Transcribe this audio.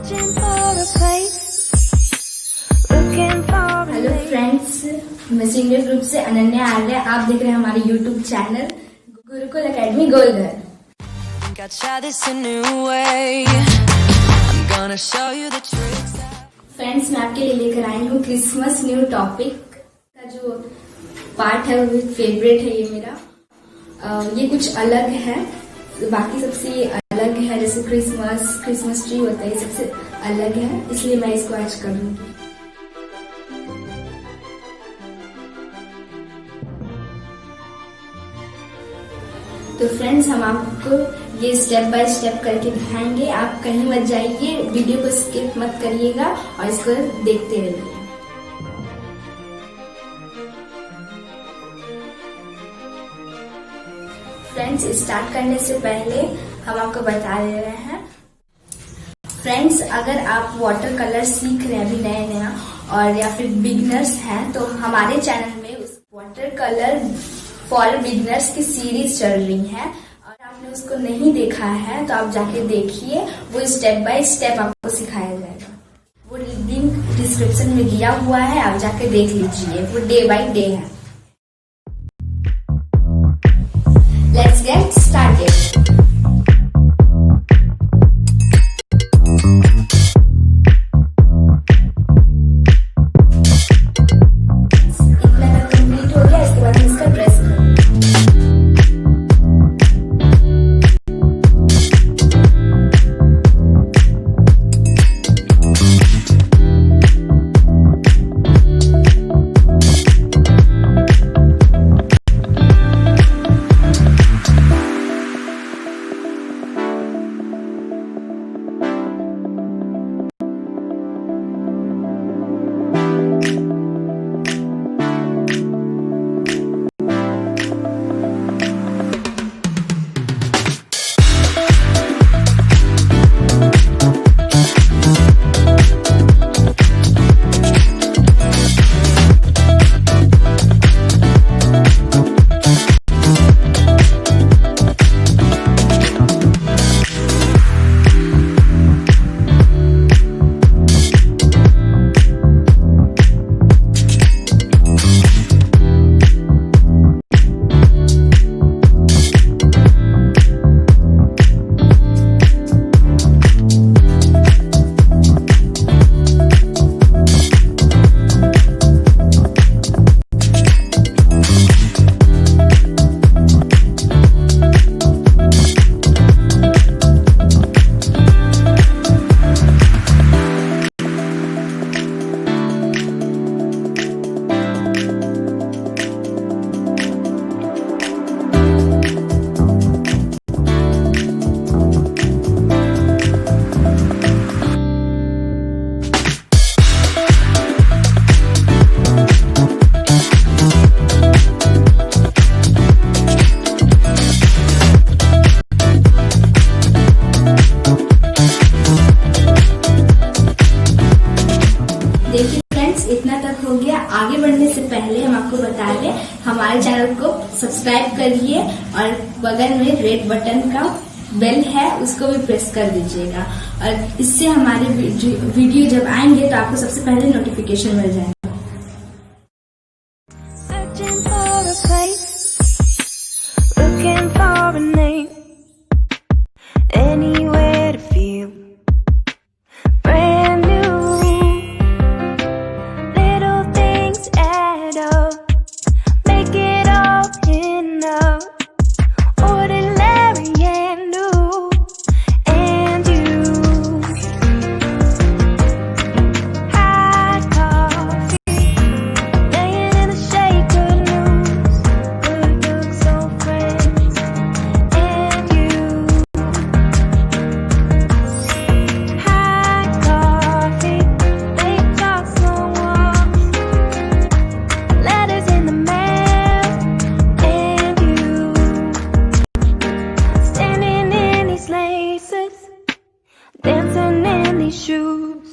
Hello friends, मैं singer group से अनन्या आर्य, आप देख रहे हैं हमारे YouTube channel Gurukul academy Golghar. Friends, मैं आपके लिए लेकर आई हूँ क्रिसमस न्यू टॉपिक का जो पार्ट है वो फेवरेट है ये मेरा। ये कुछ अलग है, बाकी सबसे ये अलग है। जैसे क्रिसमस ट्री होता है, ये सबसे अलग है, इसलिए मैं इसको आज करूँगी। तो फ्रेंड्स, हम आपको ये स्टेप बाय स्टेप करके दिखाएंगे। आप कहीं मत जाइए, वीडियो को स्किप मत करिएगा और इसको देखते रहिए। फ्रेंड्स, स्टार्ट करने से पहले हम आपको बता दे रहे हैं फ्रेंड्स, अगर आप वाटर कलर सीख रहे हैं अभी नया और या फिर बिगनर्स हैं, तो हमारे चैनल में उस वाटर कलर फॉर बिगनर्स की सीरीज चल रही है और आपने उसको नहीं देखा है तो आप जाके देखिए। वो स्टेप बाय स्टेप आपको सिखाया जाएगा। वो लिंक डिस्क्रिप्शन में दिया हुआ है, आप जाके देख लीजिए। वो डे बाय डे है। Let's get started. इतना तक हो गया। आगे बढ़ने से पहले हम आपको बता दें, हमारे चैनल को सब्सक्राइब करिए और बगल में रेड बटन का बेल है, उसको भी प्रेस कर दीजिएगा। और इससे हमारे वीडियो जब आएंगे तो आपको सबसे पहले नोटिफिकेशन मिल जाएगा। Dancing in these shoes.